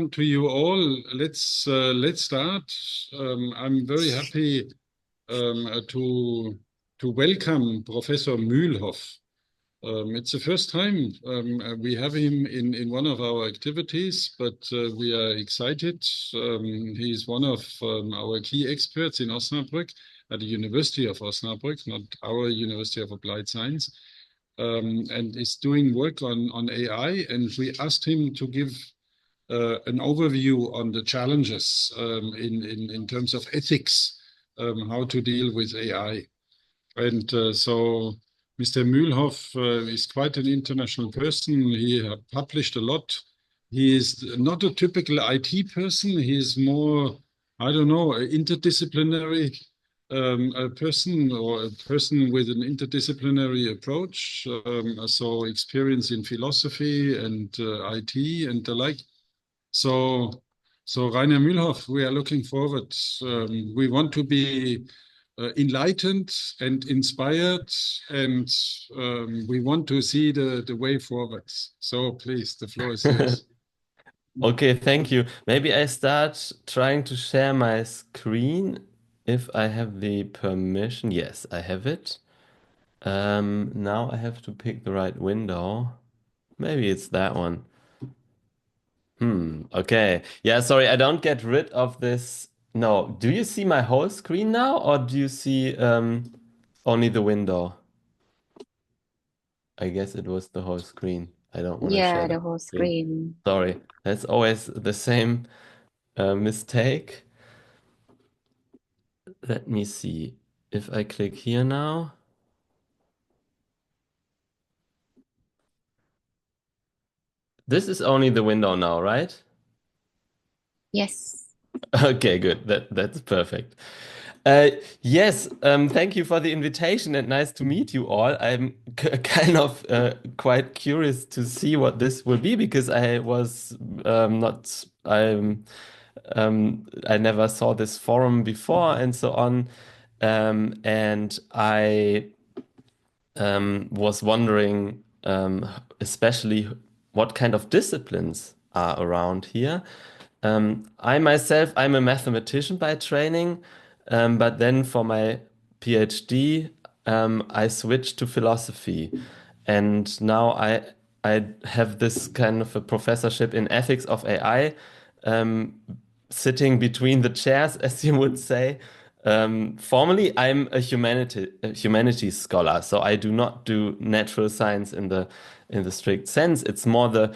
to you all. Let's start. I'm very happy to welcome Professor Mühlhoff. It's the first time we have him in one of our activities, but we are excited. He's one of our key experts in Osnabrück at the University of Osnabrück, not our University of Applied Science, and is doing work on AI. And we asked him to give an overview on the challenges in terms of ethics, how to deal with AI. And so Mr. Mühlhoff is quite an international person. He published a lot. He is not a typical IT person. He is more, I don't know, an interdisciplinary a person or a person with an interdisciplinary approach. So experience in philosophy and IT and the like. So, so Rainer Mühlhoff, we are looking forward. We want to be enlightened and inspired, and we want to see the way forward. So please, the floor is yours. Okay, thank you. Maybe I start trying to share my screen if I have the permission. Yes, I have it. Now I have to pick the right window. Maybe it's that one. Okay. Yeah, sorry, I don't get rid of this. No, do you see my whole screen now, or do you see only the window? I guess it was the whole screen. I don't want to share Yeah, the the whole screen. screen. Sorry, that's always the same mistake. Let me see. If I click here now. This is only the window now, right? Yes. Okay, good. That's perfect. Uh, yes, thank you for the invitation and nice to meet you all. I'm kind of quite curious to see what this will be because I was not I never saw this forum before and so on. And I was wondering, especially what kind of disciplines are around here. I myself, I'm a mathematician by training, but then for my PhD, I switched to philosophy, and now I have this kind of a professorship in ethics of AI, um, sitting between the chairs, as you would say. Formally, I'm a humanities scholar, so I do not do natural science in the strict sense. It's more the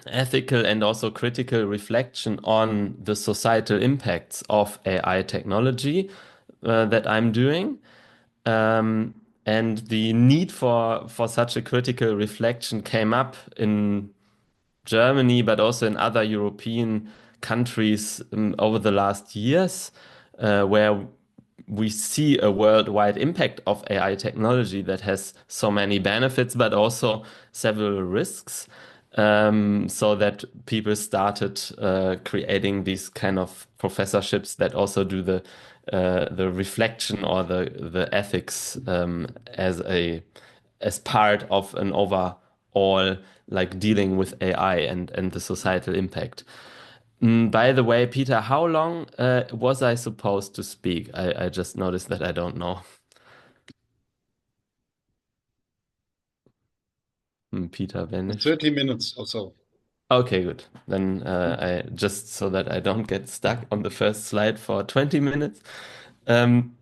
ethical and also critical reflection on the societal impacts of AI technology that I'm doing. And the need for such a critical reflection came up in Germany, but also in other European countries over the last years, where we see a worldwide impact of AI technology that has so many benefits, but also several risks. So that people started creating these kind of professorships that also do the reflection or the ethics as part of an overall like dealing with AI and the societal impact. By the way, Peter, how long was I supposed to speak? I just noticed that I don't know. Peter vanished. 30 minutes or so. Okay, good. Then I just so that I don't get stuck on the first slide for 20 minutes. Um,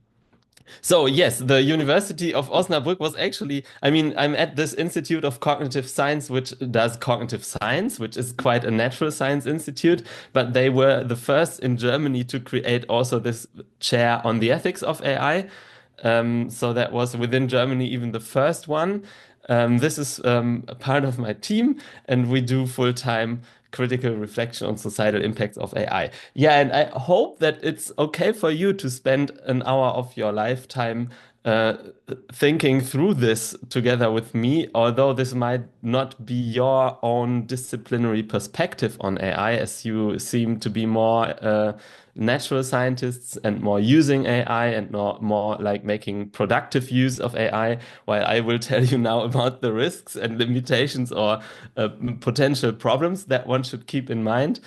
So yes, the University of Osnabrück was actually, I mean, I'm at this Institute of Cognitive Science, which does cognitive science, which is quite a natural science institute, but they were the first in Germany to create also this chair on the ethics of AI. So that was within Germany even the first one. This is a part of my team, and we do full-time critical reflection on societal impacts of AI. Yeah, and I hope that it's okay for you to spend an hour of your lifetime uh, thinking through this together with me, although this might not be your own disciplinary perspective on AI, as you seem to be more natural scientists and more using AI and more like making productive use of AI, while I will tell you now about the risks and limitations or potential problems that one should keep in mind.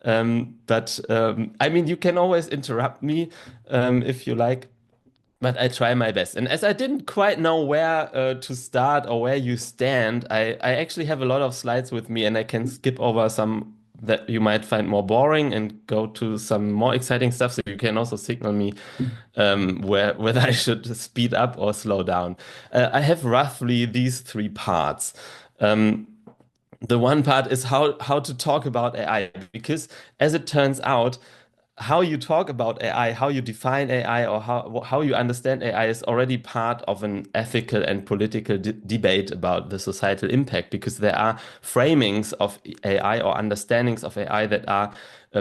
But I mean, you can always interrupt me if you like, but I try my best. And as I didn't quite know where to start or where you stand, I actually have a lot of slides with me and I can skip over some that you might find more boring and go to some more exciting stuff. So you can also signal me whether I should speed up or slow down. I have roughly these three parts. Um, the one part is how to talk about AI, because as it turns out, how you talk about AI, how you define AI, or how you understand AI is already part of an ethical and political debate about the societal impact, because there are framings of AI or understandings of AI that are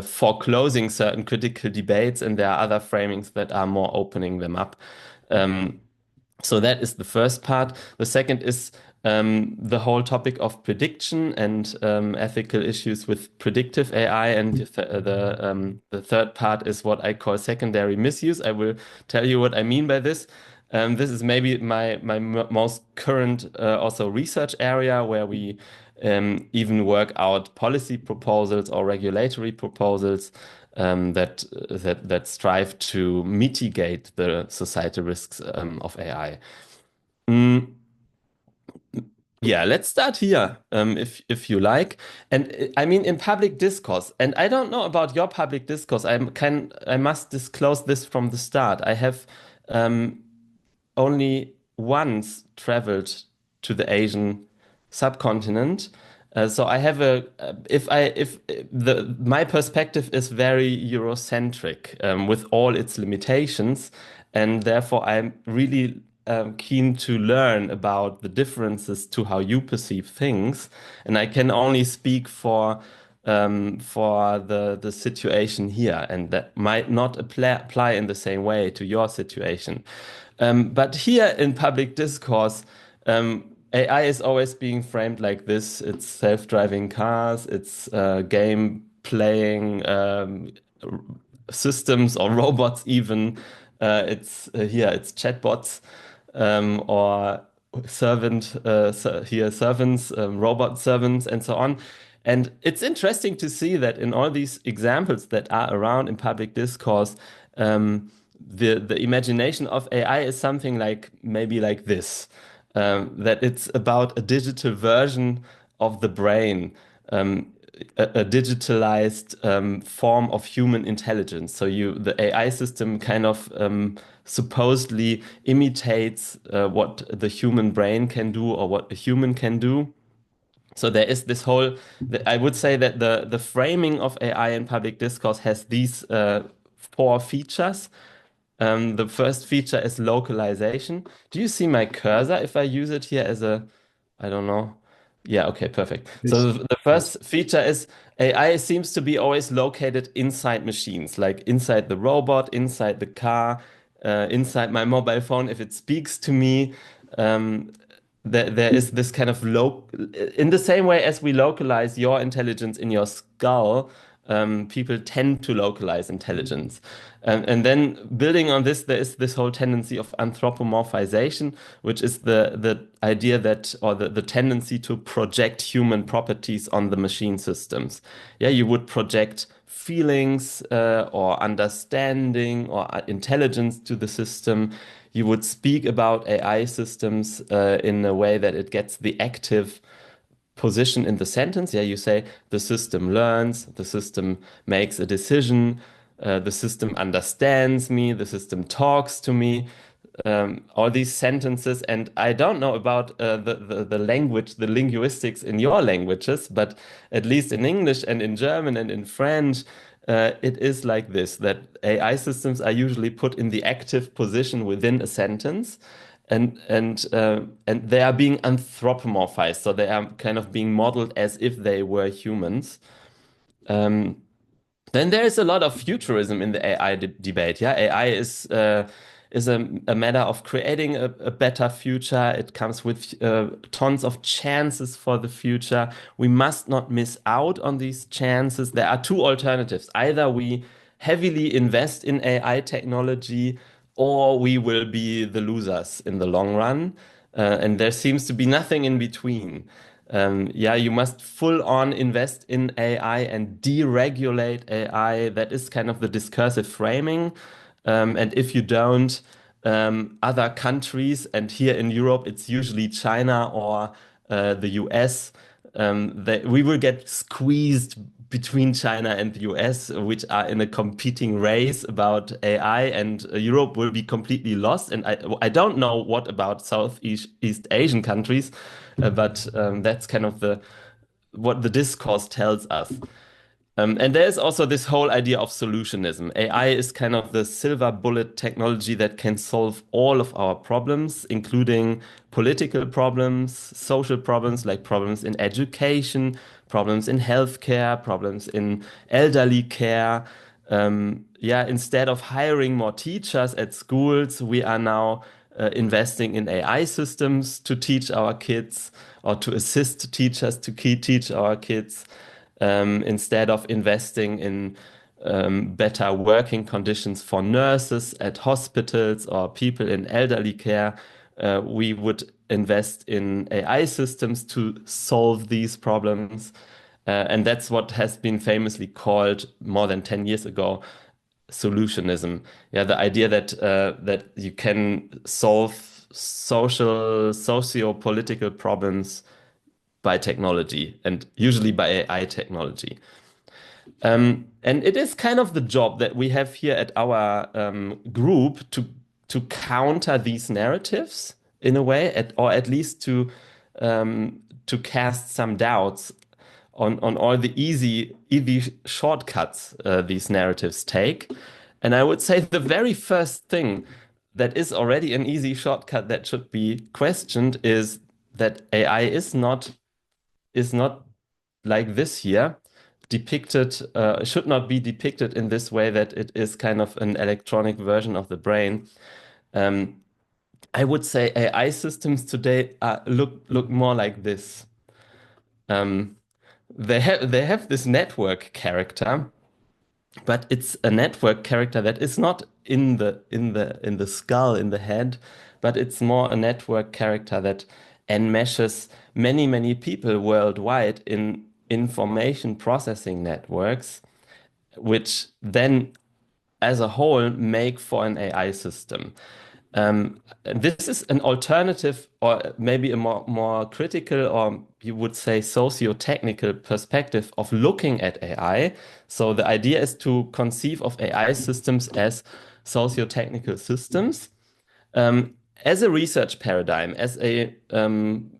foreclosing certain critical debates, and there are other framings that are more opening them up. Um, so that is the first part. The second is the whole topic of prediction and ethical issues with predictive AI. And the third part is what I call secondary misuse. I will tell you what I mean by this. This is maybe my most current also research area, where we even work out policy proposals or regulatory proposals that strive to mitigate the societal risks of AI. Mm, yeah, let's start here, if you like. And I mean, in public discourse, and I don't know about your public discourse. I must disclose this from the start. I have um, only once traveled to the Asian subcontinent. So I have if the my perspective is very Eurocentric, with all its limitations, and therefore I'm really keen to learn about the differences to how you perceive things, and I can only speak for the situation here, and that might not apply in the same way to your situation. But here in public discourse, AI is always being framed like this. It's self-driving cars, it's game playing systems or robots even. It's chatbots or servants, robot servants, and so on. And it's interesting to see that in all these examples that are around in public discourse, the imagination of AI is something like maybe like this, that it's about a digital version of the brain, a digitalized form of human intelligence. So the AI system kind of supposedly imitates what the human brain can do or what a human can do. So there is this whole, I would say that the framing of AI in public discourse has these four features. The first feature is localization. Do you see my cursor if I use it here as a, I don't know. Yeah, okay, perfect. Yes. So the first feature is AI seems to be always located inside machines, like inside the robot, inside the car, inside my mobile phone. If it speaks to me, um, there is this kind of in the same way as we localize your intelligence in your skull, people tend to localize intelligence. And then building on this, there is this whole tendency of anthropomorphization, which is the idea that, or the tendency to project human properties on the machine systems. Yeah, you would project feelings or understanding or intelligence to the system. You would speak about AI systems in a way that it gets the active position in the sentence. Yeah, you say the system learns, the system makes a decision, the system understands me, the system talks to me. All these sentences, and I don't know about the language, the linguistics in your languages, but at least in English and in German and in French, it is like this, that AI systems are usually put in the active position within a sentence, and they are being anthropomorphized, so they are kind of being modeled as if they were humans. Then there is a lot of futurism in the AI debate. Yeah, AI is a matter of creating a better future. It comes with tons of chances for the future. We must not miss out on these chances. There are two alternatives. Either we heavily invest in AI technology, or we will be the losers in the long run. And there seems to be nothing in between. Yeah, you must full on invest in AI and deregulate AI. That is kind of the discursive framing. And if you don't, other countries, and here in Europe, it's usually China or the US, we will get squeezed between China and the US, which are in a competing race about AI, and Europe will be completely lost. And I don't know what about Southeast East Asian countries, but that's kind of what the discourse tells us. And there's also this whole idea of solutionism. AI is kind of the silver bullet technology that can solve all of our problems, including political problems, social problems, like problems in education, problems in healthcare, problems in elderly care. Yeah, instead of hiring more teachers at schools, we are now investing in AI systems to teach our kids or to assist teachers to teach our kids, instead of investing in better working conditions for nurses at hospitals or people in elderly care. We would invest in AI systems to solve these problems. And that's what has been famously called more than 10 years ago solutionism. Yeah, the idea that you can solve socio-political problems by technology, and usually by AI technology. And it is kind of the job that we have here at our group to counter these narratives in a way, or at least to cast some doubts on all the easy shortcuts these narratives take. And I would say the very first thing that is already an easy shortcut that should be questioned is that AI is not like this here depicted, should not be depicted in this way, that it is kind of an electronic version of the brain. Um, I would say AI systems today look more like this. Um, they have this network character, but it's a network character that is not in the skull, in the head, but it's more a network character that enmeshes many people worldwide in information processing networks, which then as a whole make for an AI system. This is an alternative, or maybe a more critical, or you would say socio-technical perspective of looking at AI. So the idea is to conceive of AI systems as socio-technical systems, as a research paradigm, as an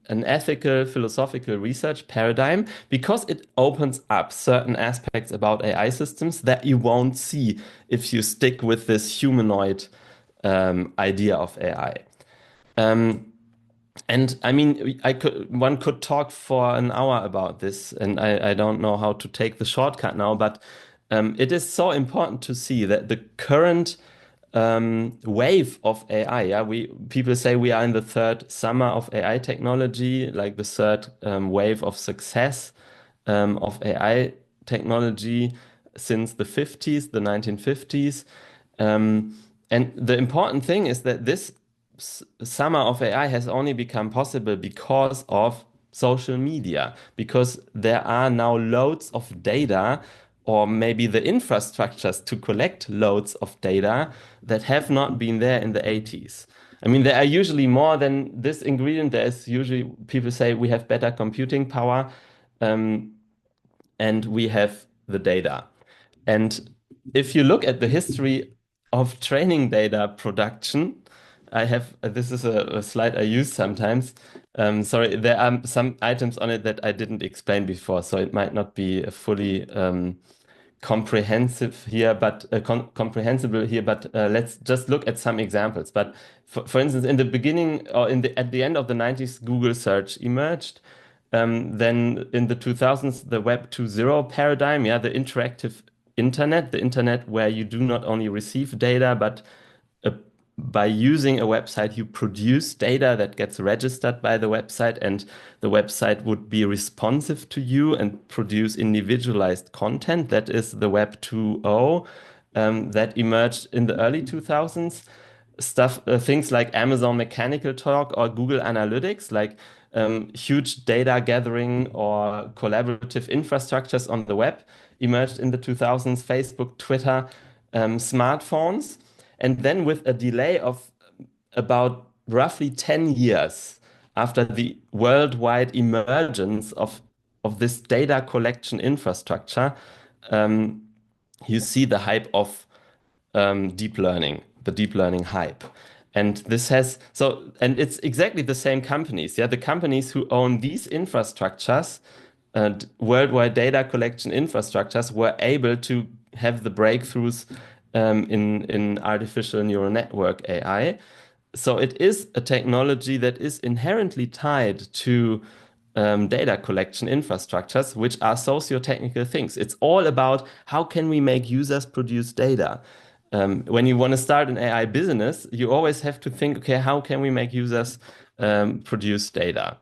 ethical, philosophical research paradigm, because it opens up certain aspects about AI systems that you won't see if you stick with this humanoid idea of AI. Um, and I mean, one could talk for an hour about this, and I don't know how to take the shortcut now, but it is so important to see that the current wave of AI, yeah, people say we are in the third summer of AI technology, like the third wave of success of AI technology since the 50s, the 1950s. And the important thing is that this summer of AI has only become possible because of social media, because there are now loads of data, or maybe the infrastructures to collect loads of data that have not been there in the 80s. I mean, there are usually more than this ingredient. There's usually, people say we have better computing power, and we have the data. And if you look at the history of training data production, I have this is a slide I use sometimes. Sorry, there are some items on it that I didn't explain before, so it might not be fully comprehensive here, but comprehensible here. But let's just look at some examples. But for instance, in the beginning, or at the end of the 90s, Google search emerged. Then in the 2000s, the Web 2.0 paradigm, yeah, the interactive internet, the internet where you do not only receive data, but by using a website, you produce data that gets registered by the website, and the website would be responsive to you and produce individualized content. That is the Web 2.0 that emerged in the early 2000s. Things like Amazon Mechanical Turk or Google Analytics, like huge data gathering or collaborative infrastructures on the web, emerged in the 2000s. Facebook, Twitter, smartphones. And then with a delay of about roughly 10 years after the worldwide emergence of this data collection infrastructure, um, you see the hype of deep learning, the deep learning hype. And this has so, and it's exactly the same companies. Yeah, the companies who own these infrastructures and worldwide data collection infrastructures were able to have the breakthroughs in artificial neural network AI. So it is a technology that is inherently tied to data collection infrastructures, which are socio-technical things. It's all about how can we make users produce data. When you want to start an AI business, you always have to think, okay, how can we make users produce data?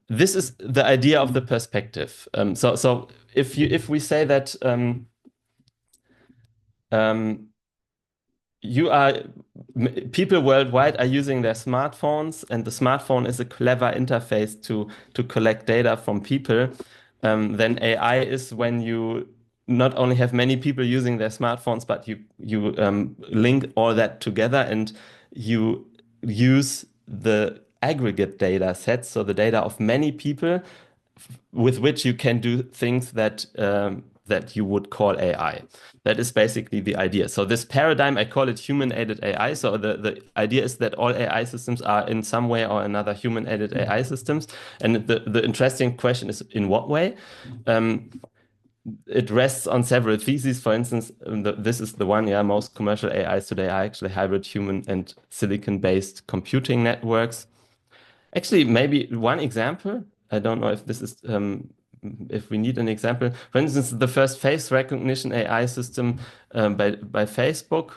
This is the idea of the perspective. So if we say that um, you are people worldwide are using their smartphones, and the smartphone is a clever interface to collect data from people, then AI is when you not only have many people using their smartphones, but you link all that together and you use the aggregate data sets, so the data of many people with which you can do things that you would call AI. That is basically the idea. So this paradigm, I call it human-aided AI. So the idea is that all AI systems are in some way or another human-aided AI systems. And the interesting question is in what way? It rests on several theses. For instance, this is the one, yeah, most commercial AIs today are actually hybrid human and silicon-based computing networks. Actually, maybe one example. I don't know if this is if we need an example. For instance, the first face recognition AI system by Facebook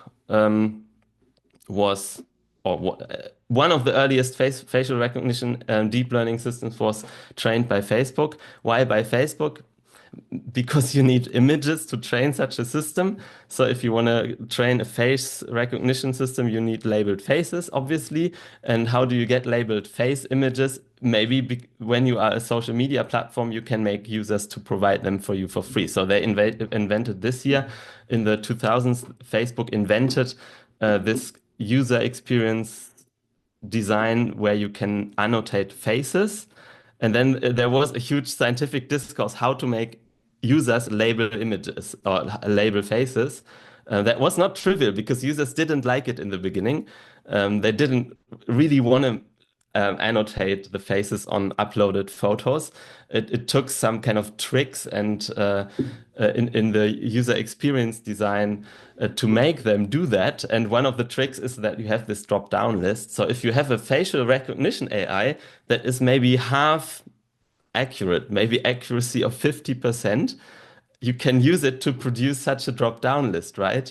was, one of the earliest facial recognition deep learning systems was trained by Facebook. Why by Facebook? Because you need images to train such a system. So if you want to train a face recognition system, you need labeled faces, obviously. And how do you get labeled face images? Maybe when you are a social media platform, you can make users to provide them for you for free. So they invented this year. In the 2000s, Facebook invented this user experience design where you can annotate faces. And then there was a huge scientific discourse how to make users label images or label faces. That was not trivial because users didn't like it in the beginning. They didn't really want to annotate the faces on uploaded photos. It took some kind of tricks and in the user experience design to make them do that. And one of the tricks is that you have this drop-down list. So if you have a facial recognition AI that is maybe half accurate, maybe accuracy of 50%, you can use it to produce such a drop-down list, right?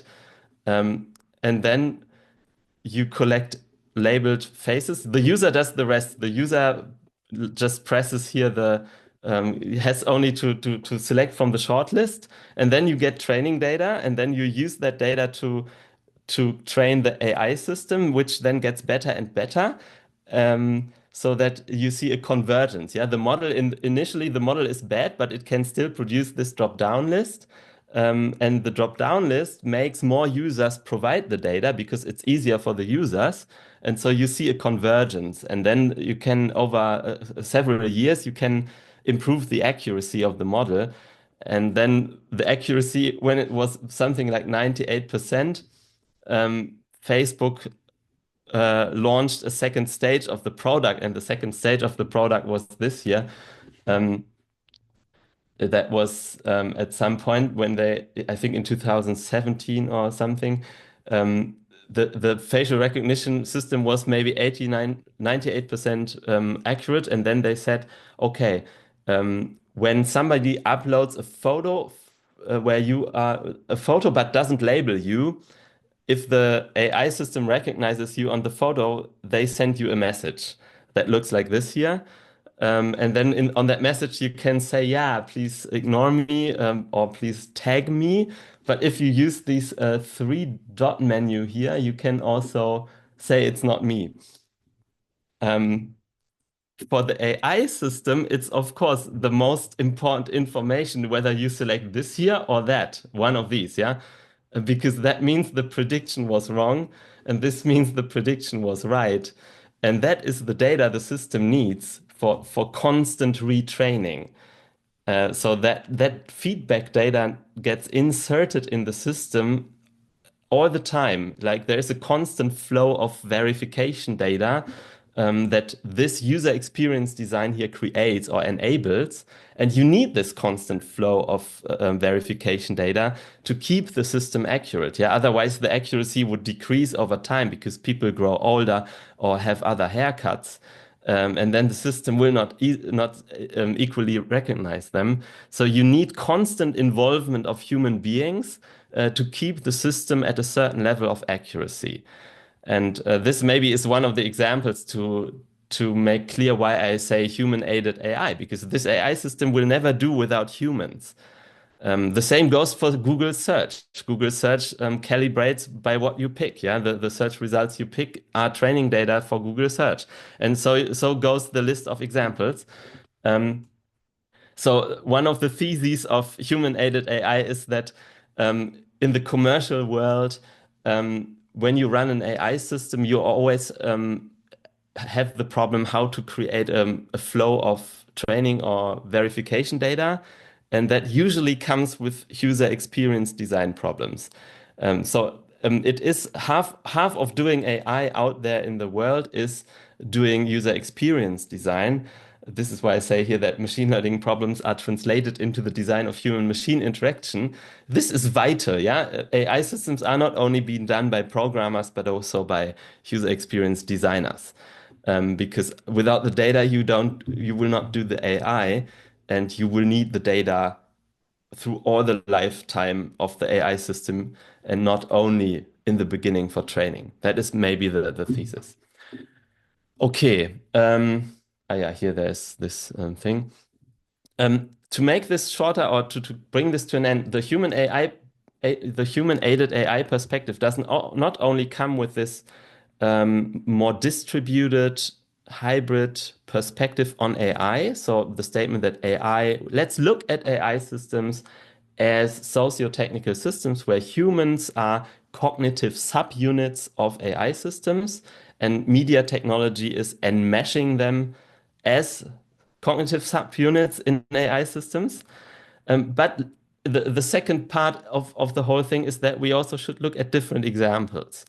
And then you collect labeled faces. The user does the rest. The user just presses here has only to select from the shortlist, and then you get training data, and then you use that data to train the AI system, which then gets better and better. So that you see a convergence. Yeah, the model initially the model is bad, but it can still produce this drop-down list. And the drop-down list makes more users provide the data because it's easier for the users. And so you see a convergence. And then you can, over several years, you can improve the accuracy of the model. And then the accuracy, when it was something like 98%, Facebook launched a second stage of the product, and the second stage of the product was this year. That was at some point when they, I think in 2017 or something, the facial recognition system was maybe 98% accurate, and then they said, okay, when somebody uploads a photo where you are a photo but doesn't label you, if the AI system recognizes you on the photo, they send you a message that looks like this here. And then on that message, you can say, yeah, please ignore me, or please tag me. But if you use these three dot menu here, you can also say it's not me. Um, for the AI system, it's of course the most important information, whether you select this here or that, one of these, yeah? Because that means the prediction was wrong, and this means the prediction was right. And that is the data the system needs for constant retraining. So that feedback data gets inserted in the system all the time. Like there is a constant flow of verification data that this user experience design here creates or enables. And you need this constant flow of verification data to keep the system accurate. Yeah, otherwise the accuracy would decrease over time because people grow older or have other haircuts. And then the system will not equally recognize them. So you need constant involvement of human beings to keep the system at a certain level of accuracy. And this maybe is one of the examples to make clear why I say human-aided AI, because this AI system will never do without humans. The same goes for Google Search. Google Search calibrates by what you pick. Yeah, the search results you pick are training data for Google Search, and so goes the list of examples. So one of the theses of human-aided AI is that in the commercial world, when you run an AI system, you always have the problem how to create a flow of training or verification data. And that usually comes with user experience design problems. It is half of doing AI out there in the world is doing user experience design. This is why I say here that machine learning problems are translated into the design of human-machine interaction. This is vital, yeah? AI systems are not only being done by programmers, but also by user experience designers. Because without the data, you will not do the AI, and you will need the data through all the lifetime of the AI system and not only in the beginning for training. That is maybe the thesis. Okay. Yeah, here there's this thing. To make this shorter or to bring this to an end, the human-aided AI perspective doesn't not only come with this more distributed hybrid perspective on AI. So the statement that let's look at AI systems as socio-technical systems where humans are cognitive subunits of AI systems, and media technology is enmeshing them as cognitive subunits in AI systems. But the second part of the whole thing is that we also should look at different examples.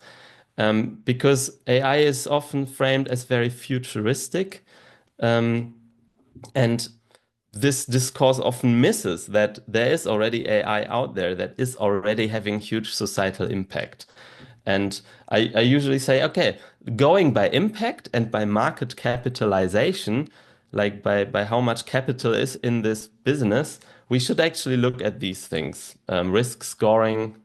Because AI is often framed as very futuristic, and this discourse often misses that there is already AI out there that is already having huge societal impact. And I usually say, okay, going by impact and by market capitalization, like by how much capital is in this business, we should actually look at these things. Risk scoring,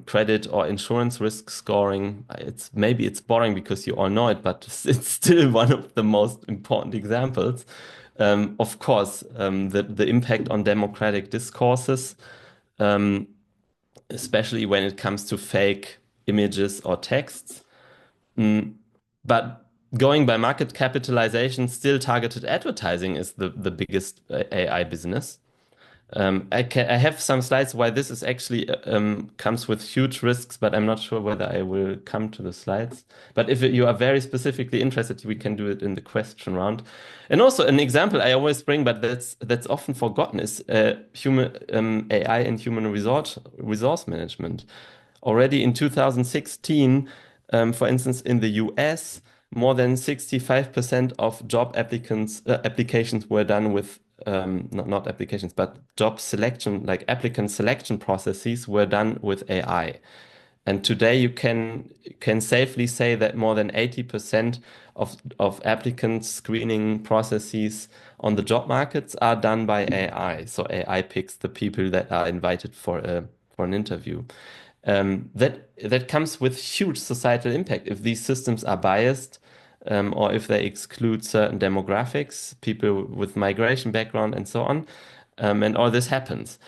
credit or insurance risk scoring. Maybe it's boring because you all know it, but it's still one of the most important examples. Of course, the impact on democratic discourses, especially when it comes to fake images or texts. But going by market capitalization, still targeted advertising is the biggest AI business. I have some slides why this is actually comes with huge risks, but I'm not sure whether I will come to the slides. But if you are very specifically interested, we can do it in the question round. And also an example I always bring, but that's often forgotten, is human AI and human resource management. Already in 2016, for instance, in the US, more than 65% of job applications were done with not applications, but job selection, like applicant selection processes were done with AI. And today you can safely say that more than 80% of applicant screening processes on the job markets are done by AI. So AI picks the people that are invited for an interview. that comes with huge societal impact if these systems are biased, or if they exclude certain demographics, people with migration background and so on, and all this happens.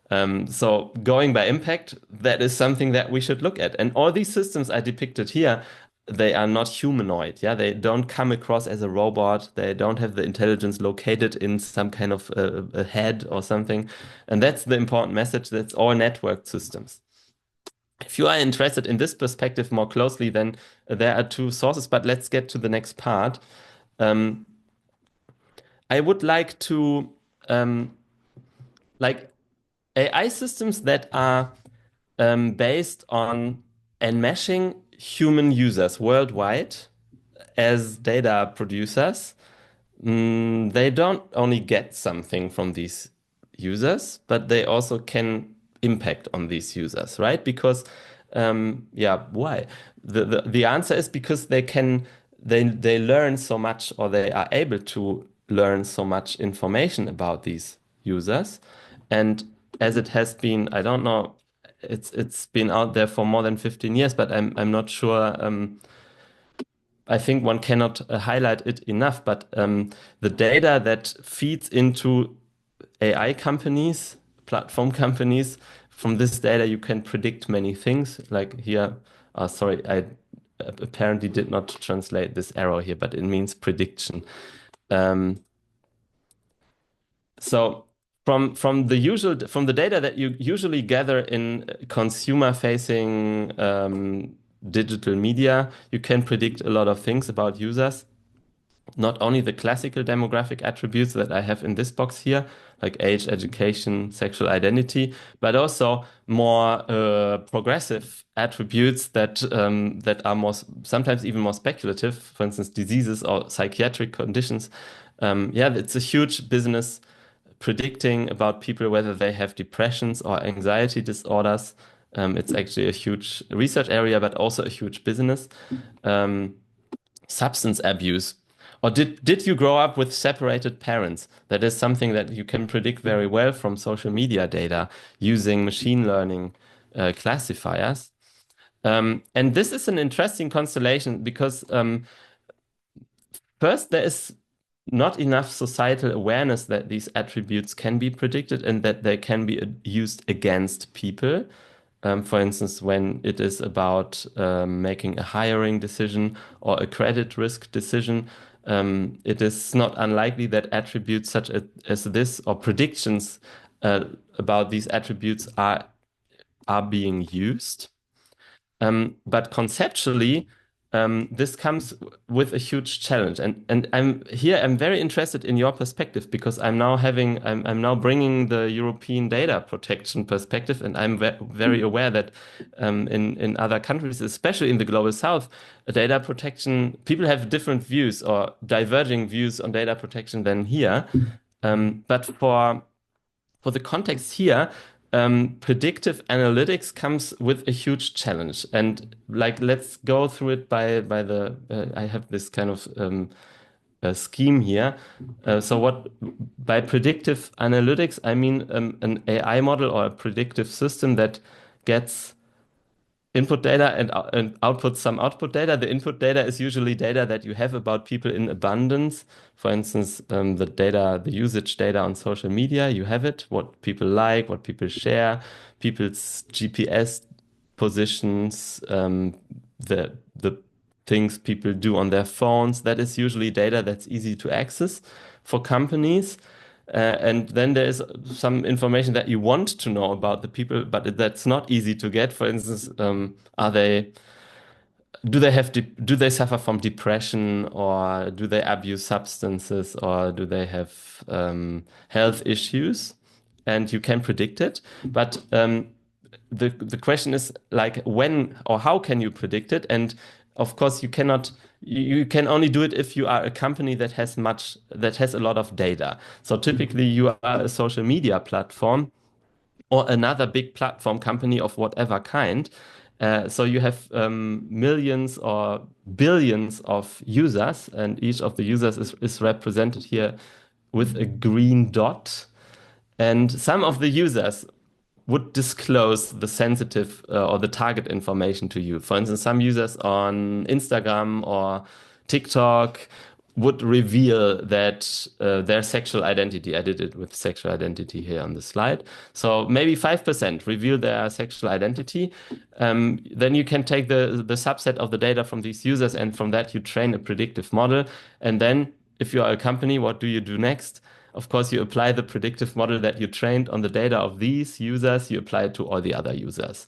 So going by impact, that is something that we should look at. And all these systems are depicted here. They are not humanoid. Yeah, they don't come across as a robot. They don't have the intelligence located in some kind of a head or something. And that's the important message. That's all networked systems. If you are interested in this perspective more closely, then there are two sources. But let's get to the next part. Um, I would like to like AI systems that are based on enmeshing human users worldwide as data producers. They don't only get something from these users, but they also can impact on these users, right? Because, yeah, why? The answer is because they learn so much, or they are able to learn so much information about these users. And as it has been, I don't know, it's been out there for more than 15 years, but I'm not sure. I think one cannot highlight it enough, but the data that feeds into AI companies, platform companies, from this data you can predict many things. Like here, sorry, I apparently did not translate this arrow here, but it means prediction. So from the data that you usually gather in consumer-facing digital media, you can predict a lot of things about users. Not only the classical demographic attributes that I have in this box here, like age, education, sexual identity, but also more progressive attributes that are more sometimes even more speculative. For instance, diseases or psychiatric conditions. Yeah, it's a huge business predicting about people whether they have depressions or anxiety disorders. It's actually a huge research area, but also a huge business. Substance abuse. Or did you grow up with separated parents? That is something that you can predict very well from social media data using machine learning classifiers. And this is an interesting constellation because first, there is not enough societal awareness that these attributes can be predicted and that they can be used against people. For instance, when it is about making a hiring decision or a credit risk decision, it is not unlikely that attributes such as this or predictions about these attributes are being used. But conceptually, this comes with a huge challenge, and I'm very interested in your perspective because I'm now bringing the European data protection perspective, and I'm very aware that in other countries, especially in the global south, data protection people have different views or diverging views on data protection than here. But for the context here, predictive analytics comes with a huge challenge. And like, let's go through it by the, I have this kind of scheme here. So by predictive analytics, I mean an AI model or a predictive system that gets input data and output some output data. The input data is usually data that you have about people in abundance. For instance, the usage data on social media, you have it, what people like, what people share, people's GPS positions, the things people do on their phones. That is usually data that's easy to access for companies. And then there is some information that you want to know about the people, but that's not easy to get. For instance, do they suffer from depression, or do they abuse substances, or do they have health issues? And you can predict it. But the question is like, when or how can you predict it? And of course, you can only do it if you are a company that has a lot of data. So typically you are a social media platform or another big platform company of whatever kind. So you have millions or billions of users, and each of the users is represented here with a green dot. And some of the users would disclose the sensitive or the target information to you. For instance, some users on Instagram or TikTok would reveal that their sexual identity. I did it with sexual identity here on the slide. So maybe 5% reveal their sexual identity. Then you can take the subset of the data from these users, and from that you train a predictive model. And then if you are a company, what do you do next? Of course, you apply the predictive model that you trained on the data of these users, you apply it to all the other users.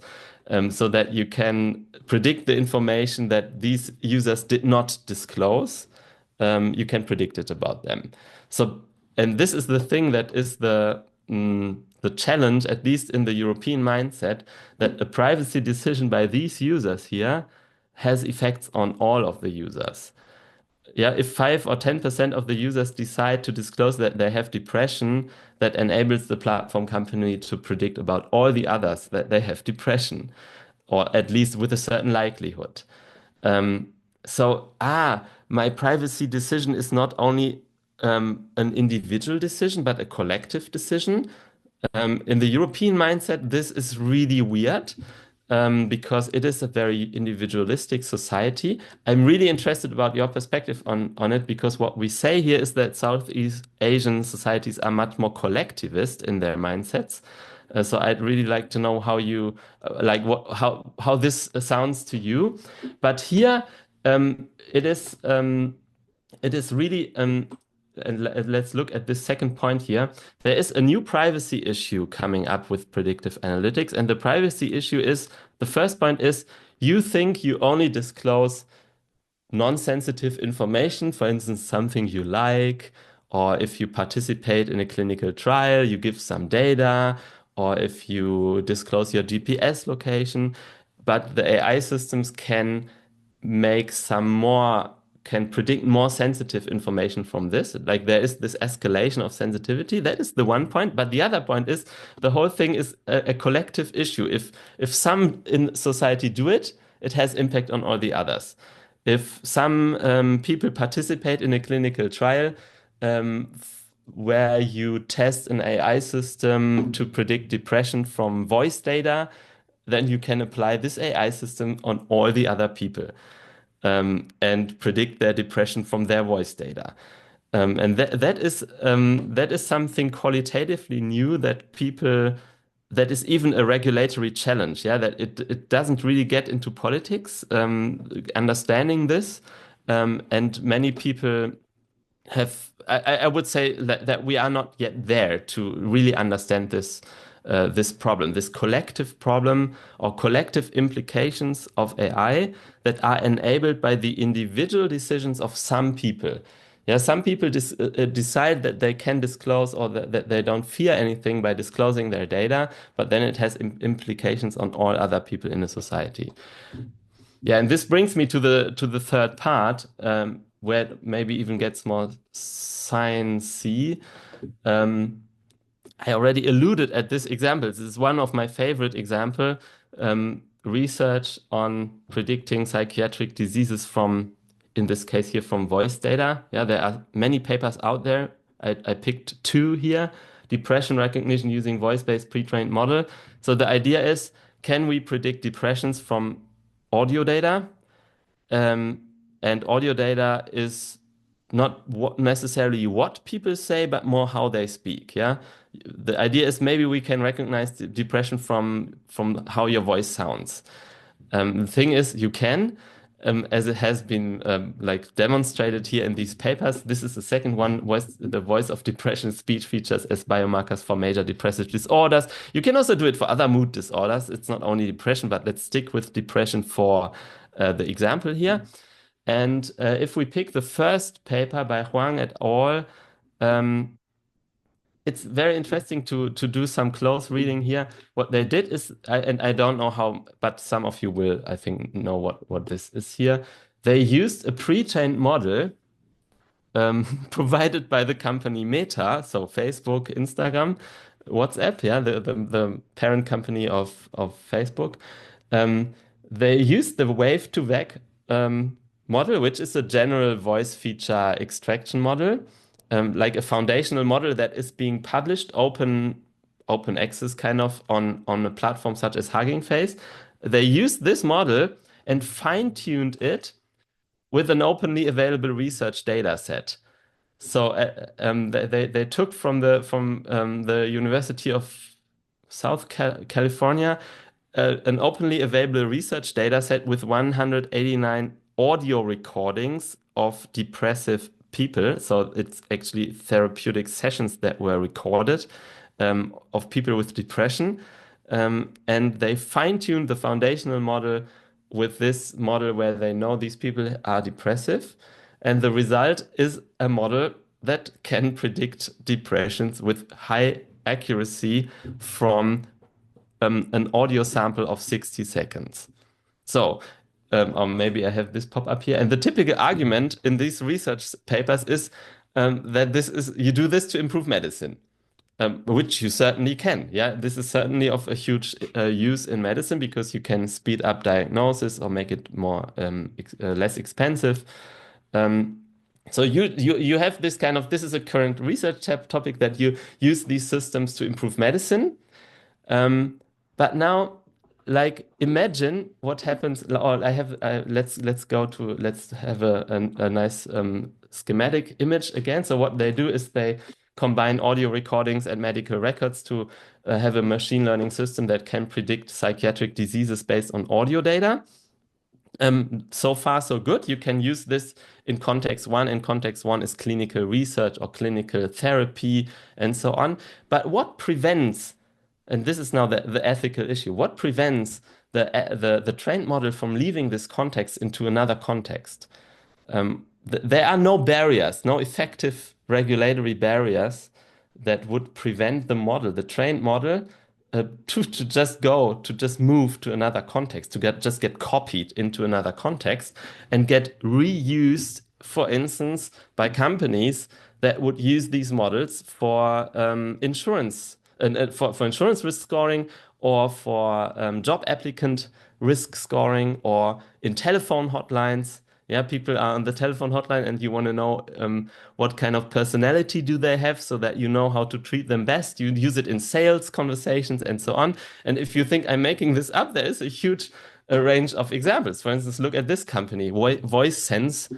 So that you can predict the information that these users did not disclose. You can predict it about them. So, and this is the thing that is the challenge, at least in the European mindset, that a privacy decision by these users here has effects on all of the users. Yeah, if 5 or 10% of the users decide to disclose that they have depression, that enables the platform company to predict about all the others that they have depression, or at least with a certain likelihood. My privacy decision is not only an individual decision, but a collective decision. In the European mindset, this is really weird because it is a very individualistic society. I'm really interested about your perspective on it, because what we say here is that Southeast Asian societies are much more collectivist in their mindsets. So I'd really like to know how you how this sounds to you. But here it is really and let's look at this second point here. There is a new privacy issue coming up with predictive analytics, and the privacy issue is, the first point is, you think you only disclose non-sensitive information, for instance, something you like, or if you participate in a clinical trial, you give some data, or if you disclose your GPS location, but the AI systems can make some more, can predict more sensitive information from this. Like there is this escalation of sensitivity. That is the one point. But the other point is the whole thing is a collective issue. If some in society do it, it has impact on all the others. If some people participate in a clinical trial where you test an AI system to predict depression from voice data, then you can apply this AI system on all the other people and predict their depression from their voice data. And that is something qualitatively new that is even a regulatory challenge. Yeah, that it doesn't really get into politics, understanding this, and many people have. I would say that we are not yet there to really understand this problem, this collective problem or collective implications of AI that are enabled by the individual decisions of some people. Yeah, some people decide that they can disclose, or that they don't fear anything by disclosing their data, but then it has implications on all other people in the society. Yeah, and this brings me to the third part, where it maybe even gets more sciencey. I already alluded at this example. This is one of my favorite example. Research on predicting psychiatric diseases from, in this case here, from voice data. Yeah, there are many papers out there. I picked two here. Depression recognition using voice-based pre-trained model. So the idea is, can we predict depressions from audio data? And audio data is not necessarily what people say, but more how they speak. Yeah, the idea is maybe we can recognize the depression from how your voice sounds. The thing is, you can, as it has been like demonstrated here in these papers. This is the second one, was the voice of depression speech features as biomarkers for major depressive disorders. You can also do it for other mood disorders. It's not only depression, but let's stick with depression for the example here. And if we pick the first paper by Huang et al., it's very interesting to do some close reading here. What they did is, and I don't know how, but some of you will, I think, know what this is here. They used a pre-trained model provided by the company Meta, so Facebook, Instagram, WhatsApp, yeah, the parent company of Facebook. They used the Wave2Vec model, which is a general voice feature extraction model, like a foundational model that is being published open open access kind of on a platform such as Hugging Face. They used this model and fine-tuned it with an openly available research data set. So they took from the University of South California an openly available research data set with 189 audio recordings of depressive people. So it's actually therapeutic sessions that were recorded of people with depression. And they fine-tuned the foundational model with this model where they know these people are depressive. And the result is a model that can predict depressions with high accuracy from an audio sample of 60 seconds. So, or maybe I have this pop up here. And the typical argument in these research papers is that you do this to improve medicine. Which you certainly can. Yeah, this is certainly of a huge use in medicine because you can speed up diagnosis or make it more less expensive. So you have this kind of, this is a current research topic that you use these systems to improve medicine. But now, like, imagine what happens. Or let's have a nice schematic image again. So what they do is they combine audio recordings and medical records to have a machine learning system that can predict psychiatric diseases based on audio data. So far, so good. You can use this in context one, and context one is clinical research or clinical therapy and so on. But what prevents, and this is now the ethical issue, what prevents the trained model from leaving this context into another context? There are no barriers, no effective regulatory barriers that would prevent the model, the trained model, to just move to another context, to get copied into another context and get reused, for instance, by companies that would use these models for insurance and for insurance risk scoring or for job applicant risk scoring or in telephone hotlines. Yeah, people are on the telephone hotline and you want to know what kind of personality do they have so that you know how to treat them best. You use it in sales conversations and so on. And if you think I'm making this up, there is a huge range of examples. For instance, look at this company, VoiceSense.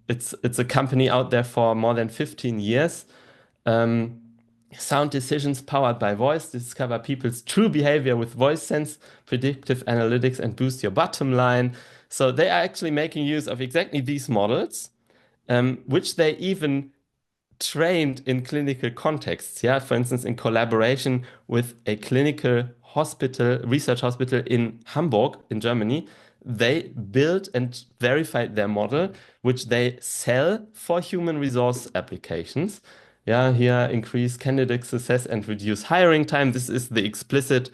It's a company out there for more than 15 years. Sound decisions powered by voice discover people's true behavior with VoiceSense, predictive analytics, and boost your bottom line. So they are actually making use of exactly these models, which they even trained in clinical contexts. Yeah, for instance, in collaboration with a clinical hospital, research hospital in Hamburg, in Germany, they built and verified their model, which they sell for human resource applications. Yeah, here increase candidate success and reduce hiring time. This is the explicit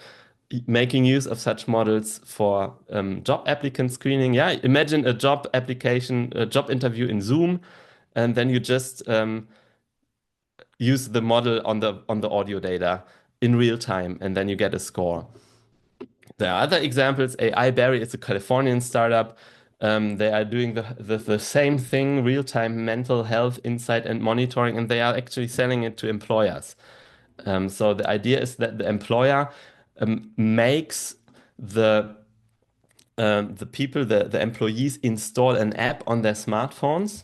making use of such models for job applicant screening. Yeah, imagine a job application, a job interview in Zoom, and then you just use the model on the audio data in real time, and then you get a score. There are other examples. AIberry is a Californian startup. They are doing the same thing, real-time mental health insight and monitoring, and they are actually selling it to employers. So the idea is that the employer makes the people, the employees install an app on their smartphones.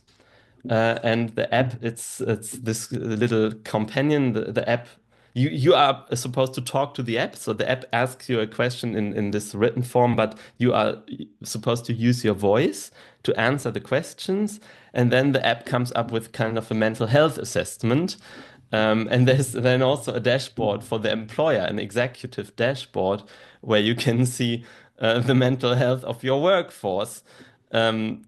And the app, it's this little companion, the app, you are supposed to talk to the app. So the app asks you a question in this written form, but you are supposed to use your voice to answer the questions. And then the app comes up with kind of a mental health assessment. And there's then also a dashboard for the employer, an executive dashboard where you can see the mental health of your workforce. And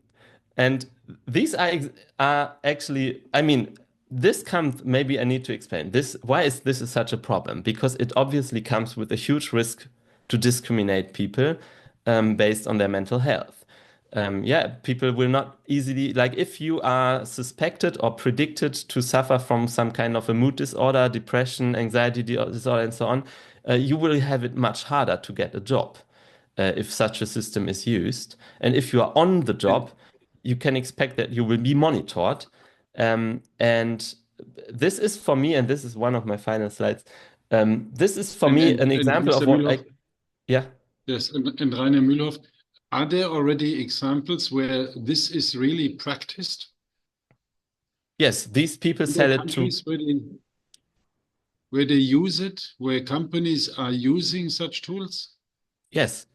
these are actually, I mean, this comes, maybe I need to explain this. Why is this such a problem? Because it obviously comes with a huge risk to discriminate people based on their mental health. Yeah, people will not easily, like if you are suspected or predicted to suffer from some kind of a mood disorder, depression, anxiety disorder, and so on, you will have it much harder to get a job if such a system is used. And if you are on the job, you can expect that you will be monitored. And this is for me, and this is one of my final slides, This is for me an example of Mr. what Mühlhoff, yeah. yes, and Rainer Mühlhoff, are there already examples where this is really practiced? Yes, these people Are sell there it to. countries where they use it, where companies are using such tools? Yes.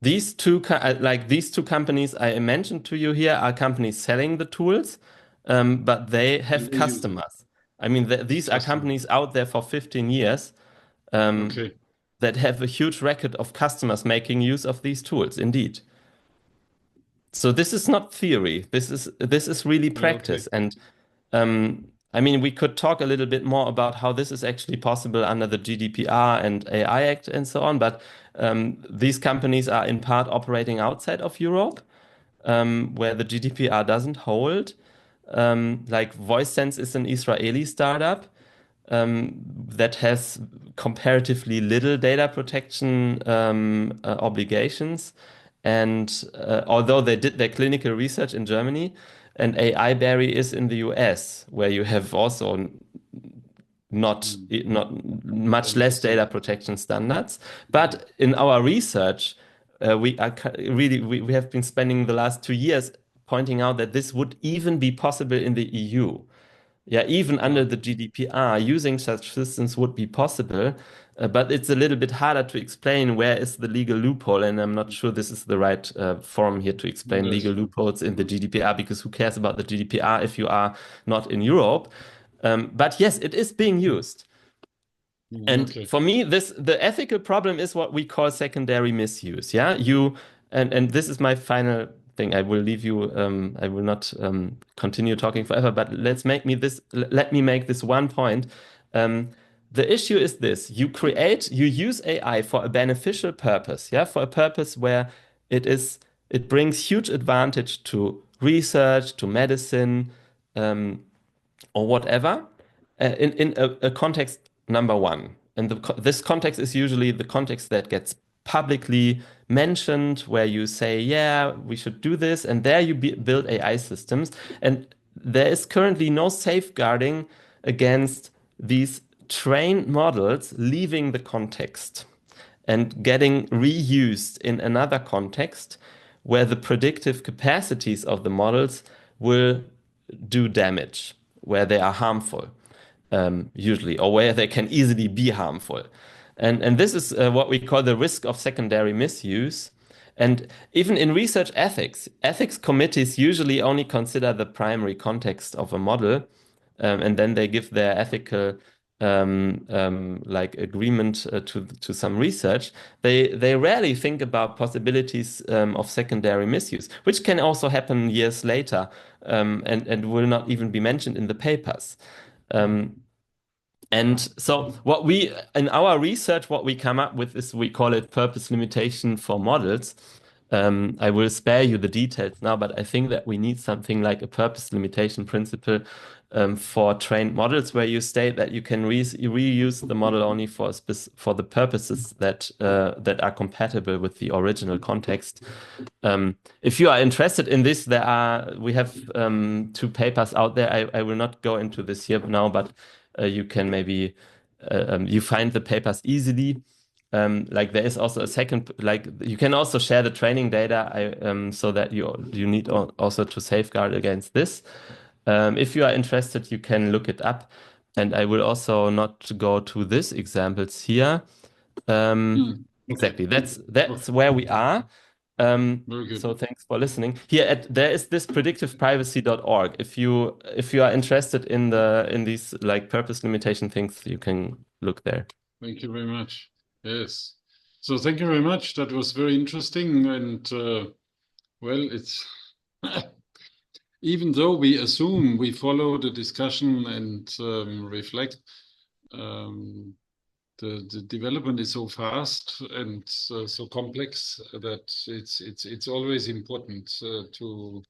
These two companies I mentioned to you here are companies selling the tools, but they And have they use it. customers. I mean, these are Customer. companies out there for 15 years, um, Okay. that have a huge record of customers making use of these tools, indeed. So this is not theory. This is really Yeah, okay. practice. And I mean, we could talk a little bit more about how this is actually possible under the GDPR and AI Act and so on. But these companies are in part operating outside of Europe, where the GDPR doesn't hold. Like VoiceSense is an Israeli startup that has comparatively little data protection obligations. And although they did their clinical research in Germany, and AIberry is in the US, where you have also not much less Interesting. data protection standards. But in our research, we have been spending the last 2 years pointing out that this would even be possible in the EU. Yeah, even under the GDPR, using such systems would be possible, but it's a little bit harder to explain where is the legal loophole, and I'm not sure this is the right forum here to explain Yes. legal loopholes in the GDPR, because who cares about the GDPR if you are not in Europe? But yes, it is being used. And Okay. for me, the ethical problem is what we call secondary misuse. Yeah, and this is my final thing. I will leave you. I will not continue talking forever. But let me make this one point. The issue is this: you use AI for a beneficial purpose. Yeah, for a purpose where it brings huge advantage to research, to medicine, or whatever, in a context number one. And this context is usually the context that gets publicly mentioned, where you say, yeah, we should do this. And there you build AI systems. And there is currently no safeguarding against these trained models leaving the context and getting reused in another context where the predictive capacities of the models will do damage, where they are harmful, usually, or where they can easily be harmful. And this is what we call the risk of secondary misuse. And even in research ethics committees usually only consider the primary context of a model, and then they give their ethical like agreement to some research. They rarely think about possibilities of secondary misuse, which can also happen years later, and will not even be mentioned in the papers. And so in our research, what we come up with is, we call it purpose limitation for models. I will spare you the details now, but I think that we need something like a purpose limitation principle for trained models, where you state that you can reuse the model only for the purposes that are compatible with the original context. If you are interested in this, we have 2 papers out there. I will not go into this here now, but you can maybe you find the papers easily. Like there is also a second, like you can also share the training data, so that you need also to safeguard against this. If you are interested, you can look it up, and I will also not go to these examples here. Okay. Exactly, that's where we are. Very good. So thanks for listening. Here there is this predictiveprivacy.org. If you are interested in these like purpose limitation things, you can look there. Thank you very much. Yes. So thank you very much. That was very interesting. And well, it's even though we assume we follow the discussion and reflect, the development is so fast and so complex that it's always important to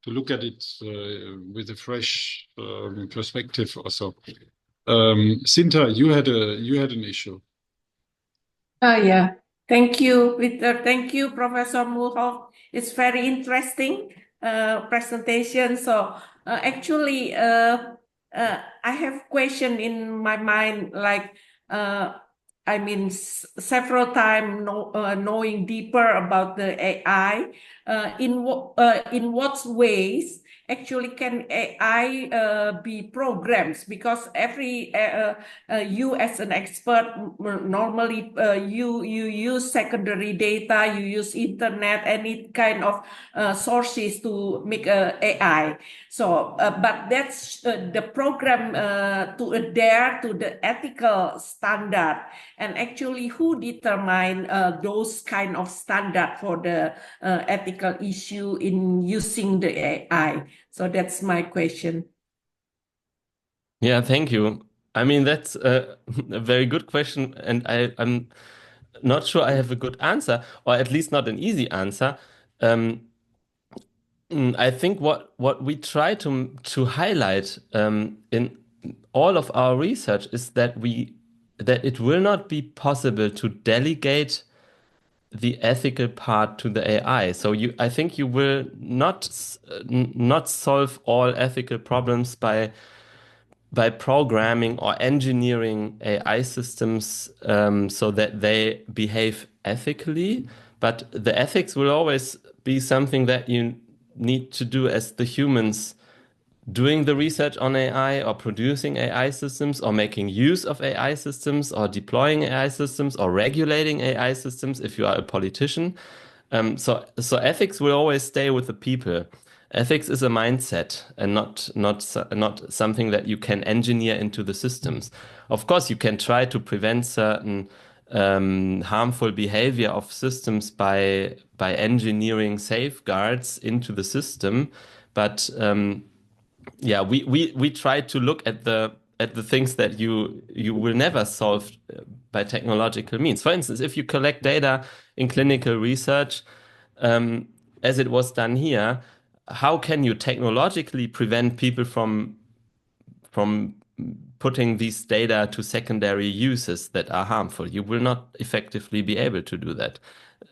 look at it with a fresh perspective also. Sinta, you had an issue. Yeah. Thank you, Peter. Thank you, Professor Mühlhoff. It's very interesting presentation. So actually, I have question in my mind, like, I mean, several times knowing deeper about the AI. In what ways actually can AI be programs? Because you as an expert normally you use secondary data, you use internet, any kind of sources to make AI. So, but that's the program to adhere to the ethical standard, and actually, who determine those kind of standard for the ethical issue in using the AI? So that's my question. Yeah, thank you. I mean, that's a very good question, and I'm not sure I have a good answer, or at least not an easy answer. Um, I think what we try to highlight in all of our research is that it will not be possible to delegate the ethical part to the AI. So I think you will not solve all ethical problems by programming or engineering AI systems so that they behave ethically. But the ethics will always be something that you need to do as the humans doing the research on AI or producing AI systems or making use of AI systems or deploying AI systems or regulating AI systems if you are a politician. So ethics will always stay with the people. Ethics is a mindset and not something that you can engineer into the systems. Of course, you can try to prevent certain harmful behavior of systems by engineering safeguards into the system, but yeah, we try to look at the things that you will never solve by technological means. For instance, if you collect data in clinical research, as it was done here, how can you technologically prevent people from putting these data to secondary uses that are harmful? You will not effectively be able to do that.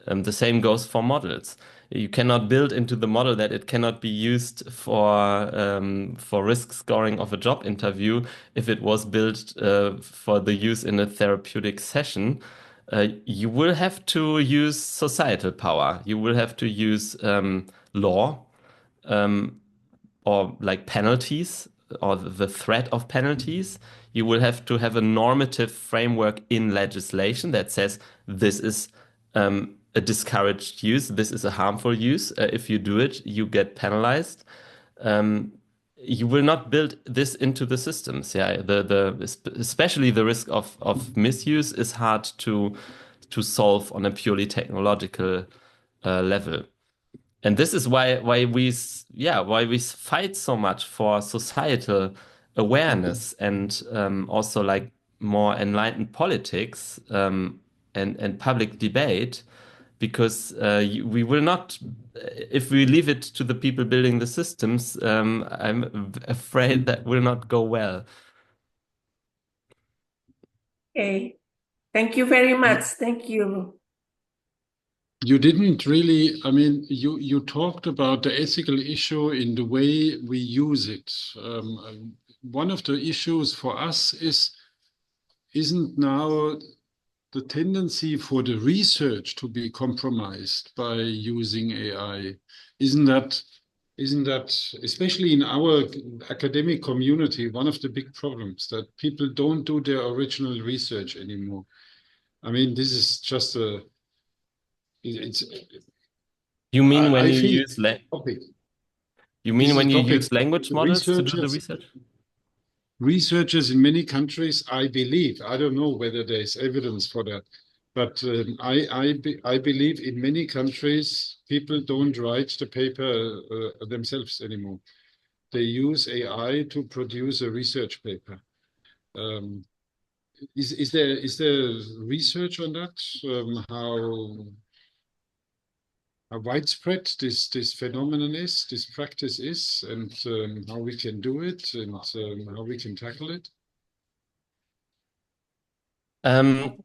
The same goes for models. You cannot build into the model that it cannot be used for risk scoring of a job interview if it was built for the use in a therapeutic session. You will have to use societal power. You will have to use law or like penalties or the threat of penalties. You will have to have a normative framework in legislation that says this is a discouraged use, this is a harmful use. If you do it, you get penalized. You will not build this into the systems. Yeah, especially the risk of misuse is hard to solve on a purely technological level. And this is why we fight so much for societal awareness and also like more enlightened politics and public debate, because we will not, if we leave it to the people building the systems, I'm afraid that will not go well. Okay, thank you very much. Thank you. You didn't really, I mean, you talked about the ethical issue in the way we use it. One of the issues for us isn't now the tendency for the research to be compromised by using AI. Isn't that, especially in our academic community, one of the big problems that people don't do their original research anymore? I mean, this is just it's. You mean when I you feel use topic. you mean This is when a you topic. use language The models to do the research? Researchers in many countries, I believe, I don't know whether there's evidence for that, but I believe in many countries, people don't write the paper themselves anymore. They use AI to produce a research paper. Is there research on that? How widespread this phenomenon is, this practice is, and how we can do it, and how we can tackle it? I'm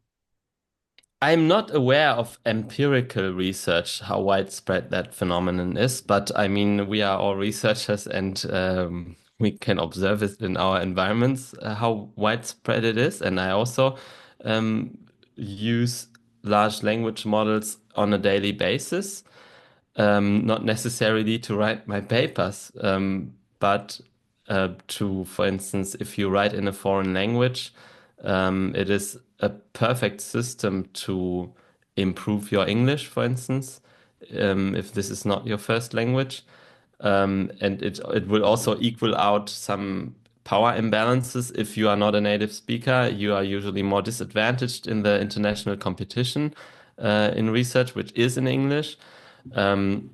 not aware of empirical research, how widespread that phenomenon is, but I mean, we are all researchers and we can observe it in our environments, how widespread it is. And I also use large language models on a daily basis, not necessarily to write my papers, but to, for instance, if you write in a foreign language, it is a perfect system to improve your English, for instance, if this is not your first language. And it will also equal out some power imbalances. If you are not a native speaker, you are usually more disadvantaged in the international competition in research, which is in English. And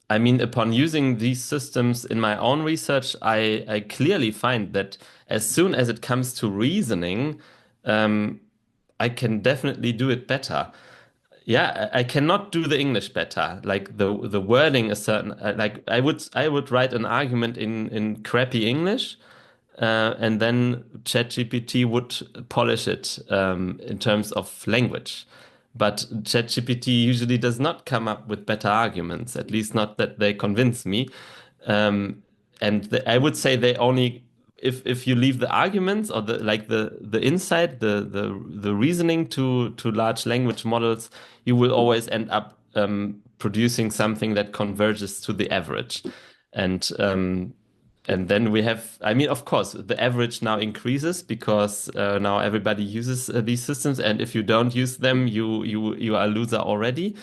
I mean, upon using these systems in my own research, I clearly find that as soon as it comes to reasoning, I can definitely do it better. Yeah, I cannot do the English better. Like the wording is certain. Like I would write an argument in crappy English, and then ChatGPT would polish it in terms of language. But ChatGPT usually does not come up with better arguments, at least not that they convince me. I would say they only, if you leave the arguments or the insight, the reasoning to large language models, you will always end up producing something that converges to the average. And then we have, I mean, of course, the average now increases because now everybody uses these systems, and if you don't use them, you are a loser already.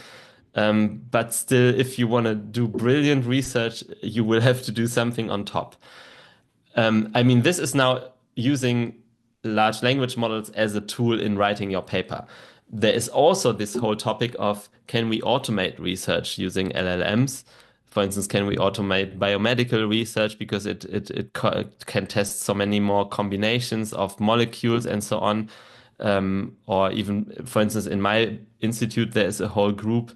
But still, if you want to do brilliant research, you will have to do something on top. I mean, this is now using large language models as a tool in writing your paper. There is also this whole topic of, can we automate research using LLMs? For instance, can we automate biomedical research because it can test so many more combinations of molecules and so on? Or even, for instance, in my institute, there is a whole group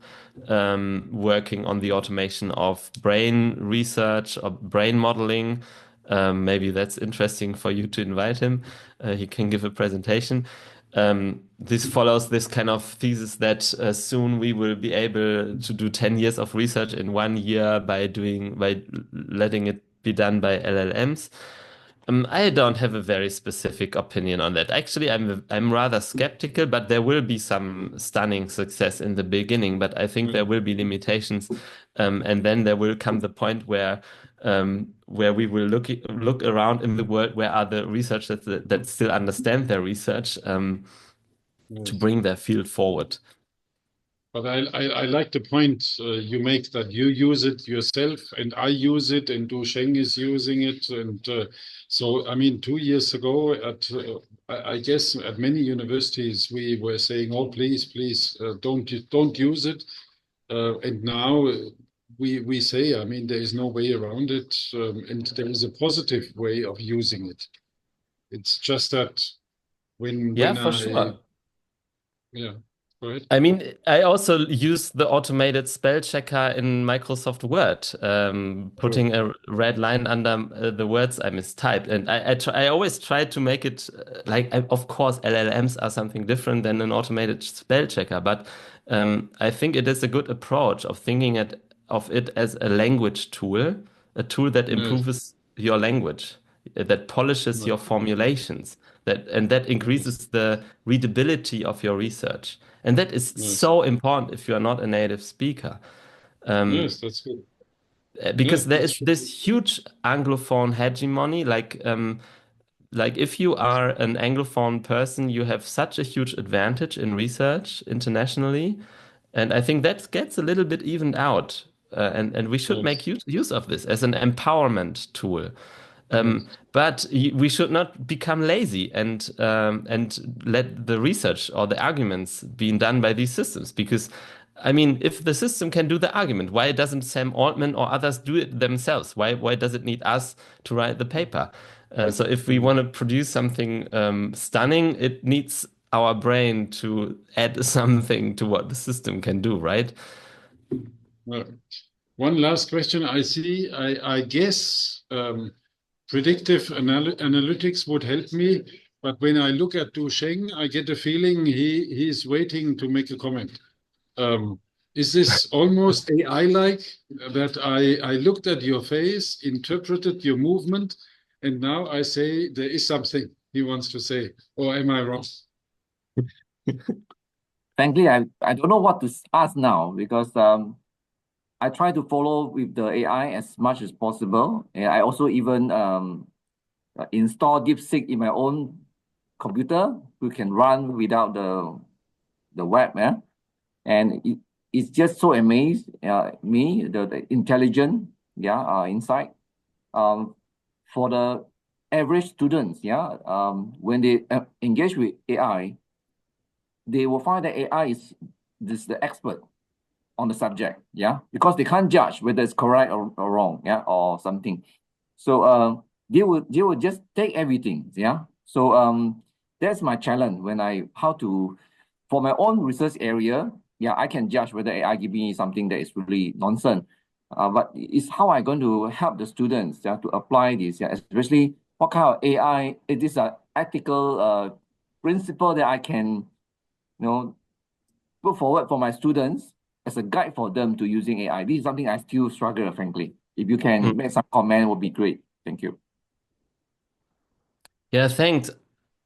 working on the automation of brain research or brain modeling. Maybe that's interesting for you to invite him. He can give a presentation. This follows this kind of thesis that soon we will be able to do 10 years of research in 1 year by letting it be done by LLMs. I don't have a very specific opinion on that. Actually, I'm rather skeptical, but there will be some stunning success in the beginning. But I think there will be limitations, and then there will come the point where we will look around in the world where are the researchers that still understand their research to bring their field forward. But I like the point you make that you use it yourself and I use it and Du Sheng is using it. And so, I mean, 2 years ago, I guess at many universities, we were saying, oh, please, don't use it. And now we say, I mean, there is no way around it. And there is a positive way of using it. It's just that for sure. Yeah. Right. I mean, I also use the automated spell checker in Microsoft Word, putting a red line under the words I mistyped. And I always try to make it of course, LLMs are something different than an automated spell checker. But I think it is a good approach of thinking of it as a language tool, a tool that improves your language, that polishes your formulations, that increases the readability of your research. And that is so important if you are not a native speaker. Yes, that's good. Because there is this huge Anglophone hegemony. Like if you are an Anglophone person, you have such a huge advantage in research internationally. And I think that gets a little bit evened out. And we should make use of this as an empowerment tool. But we should not become lazy and let the research or the arguments being done by these systems. Because, I mean, if the system can do the argument, why doesn't Sam Altman or others do it themselves? Why does it need us to write the paper? So if we want to produce something stunning, it needs our brain to add something to what the system can do, right? Well, one last question. I guess predictive analytics would help me, but when I look at Du Sheng, I get a feeling he's waiting to make a comment. is this almost AI-like that I looked at your face, interpreted your movement, and now I say there is something he wants to say, or am I wrong? Frankly, I don't know what to ask now because I try to follow with the AI as much as possible. And I also even install DeepSeek in my own computer, who can run without the web. Yeah? And it's just so amazed me, the intelligent insight. For the average students, when they engage with AI, they will find that AI is the expert on the subject, because they can't judge whether it's correct or wrong, or something. So they will just take everything, So that's my challenge when for my own research area, I can judge whether AI give me something that is really nonsense. But it's how I'm going to help the students to apply this, especially what kind of AI, it is an ethical principle that I can put forward for my students as a guide for them to using AI. This is something I still struggle, frankly. If you can make some comment, would be great. Thank you. Yeah, thanks.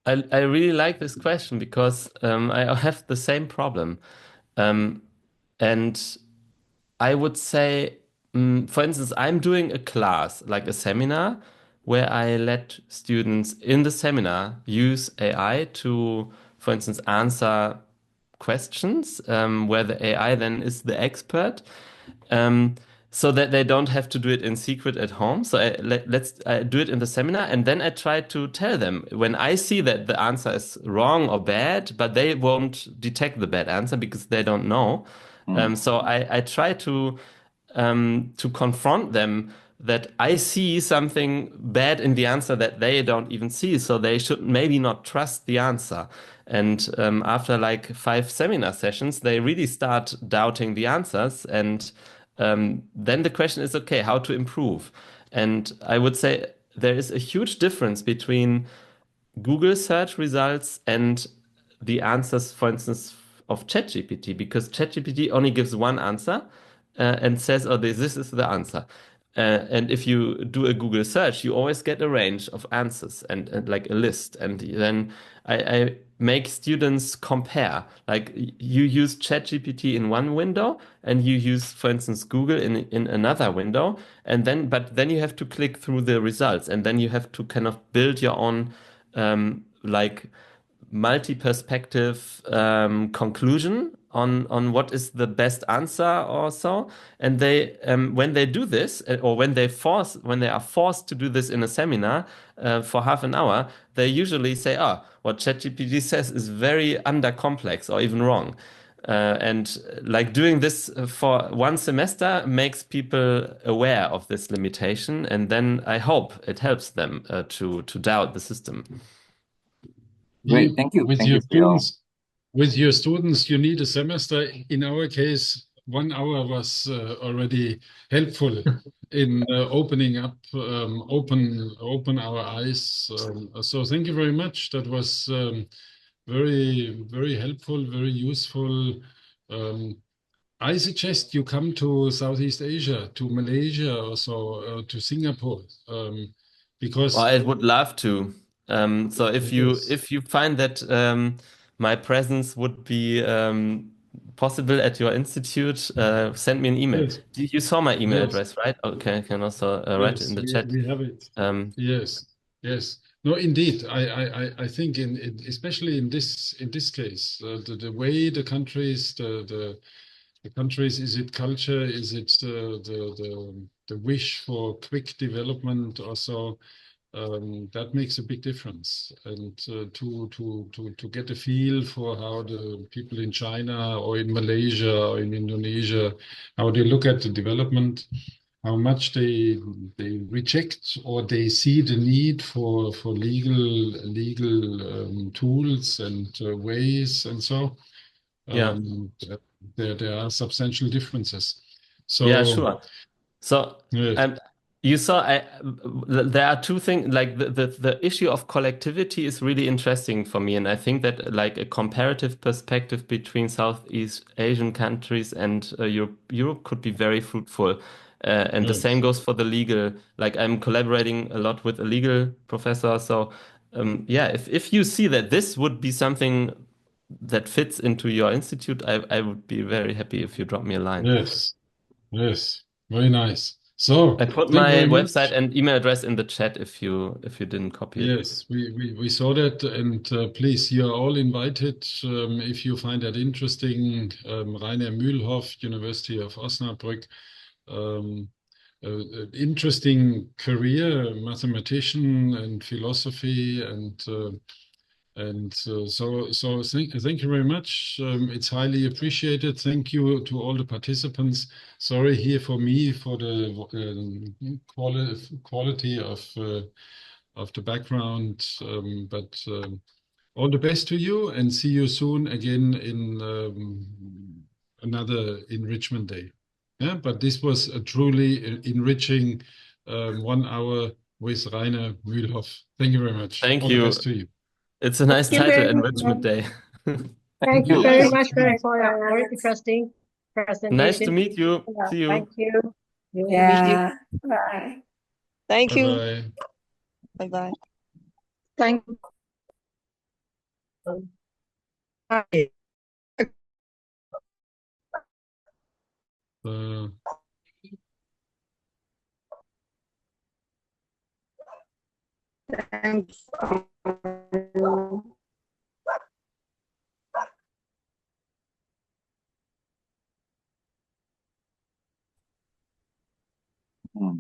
I really like this question because I have the same problem. And I would say, for instance, I'm doing a class, like a seminar, where I let students in the seminar use AI to, for instance, answer questions, where the AI then is the expert. So that they don't have to do it in secret at home. So let's do it in the seminar, and then I try to tell them when I see that the answer is wrong or bad, but they won't detect the bad answer because they don't know. So I try to confront them that I see something bad in the answer that they don't even see, so they should maybe not trust the answer. And after like 5 seminar sessions, they really start doubting the answers, and then the question is, okay, how to improve? And I would say there is a huge difference between Google search results and the answers, for instance, of ChatGPT, because ChatGPT only gives one answer and says, oh, this is the answer. And if you do a Google search, you always get a range of answers and like a list. And then I make students compare. Like you use ChatGPT in one window and you use, for instance, Google in another window. But then you have to click through the results, and then you have to kind of build your own like multi-perspective conclusion on what is the best answer or so. And they when they do this, or when they are forced to do this in a seminar for half an hour, they usually say, what ChatGPT says is very under complex or even wrong. And like doing this for one semester makes people aware of this limitation, and then I hope it helps them to doubt the system. Great, thank you. With Thank your you for your- students, with your students, you need a semester. In our case, 1 hour was already helpful in opening up, open our eyes. So thank you very much. That was very, very helpful, very useful. I suggest you come to Southeast Asia, to Malaysia, or so, to Singapore, because Well, I would love to. So if Yes. you find that my presence would be possible at your institute, send me an email. Yes. You saw my email Yes. address, right? Okay, I can also write it Yes, in the chat. we have it. Um, Yes, yes. No, indeed. I think especially in this case, the way the countries, the countries, is it culture, is it the wish for quick development also, that makes a big difference. And to get a feel for how the people in China or in Malaysia or in Indonesia, how they look at the development, how much they reject or they see the need for legal tools and ways, and so yeah, there are substantial differences. So yeah, sure. So yes. You saw, there are two things, like the issue of collectivity is really interesting for me. And I think that like a comparative perspective between Southeast Asian countries and Europe could be very fruitful. And the Yes. same goes for the legal. Like I'm collaborating a lot with a legal professor. So yeah, if you see that this would be something that fits into your institute, I would be very happy if you drop me a line. Yes. Yes. Very nice. So I put thank you my very website much. and email address in the chat if you didn't copy it. Yes, we saw that, and please, you are all invited if you find that interesting. Rainer Mühlhoff, University of Osnabrück, um, interesting career, mathematician and philosophy, and so thank you very much. It's highly appreciated. Thank you to all the participants. Sorry here for me for the quality of the background, but all the best to you, and see you soon again in another enrichment day. Yeah, but this was a truly enriching 1 hour with Rainer Mühlhoff. Thank you very much. Thank All the you. best to you. It's a nice Thank you title, very Enrichment much. Day. Thank you you. very Yes. much for your very interesting Nice to presentation. meet you. Yeah, See you. thank you. Nice to meet you. Yeah. Bye. Thank you. Bye-bye. Bye-bye. Thank you. Uh, Thanks. Hmm.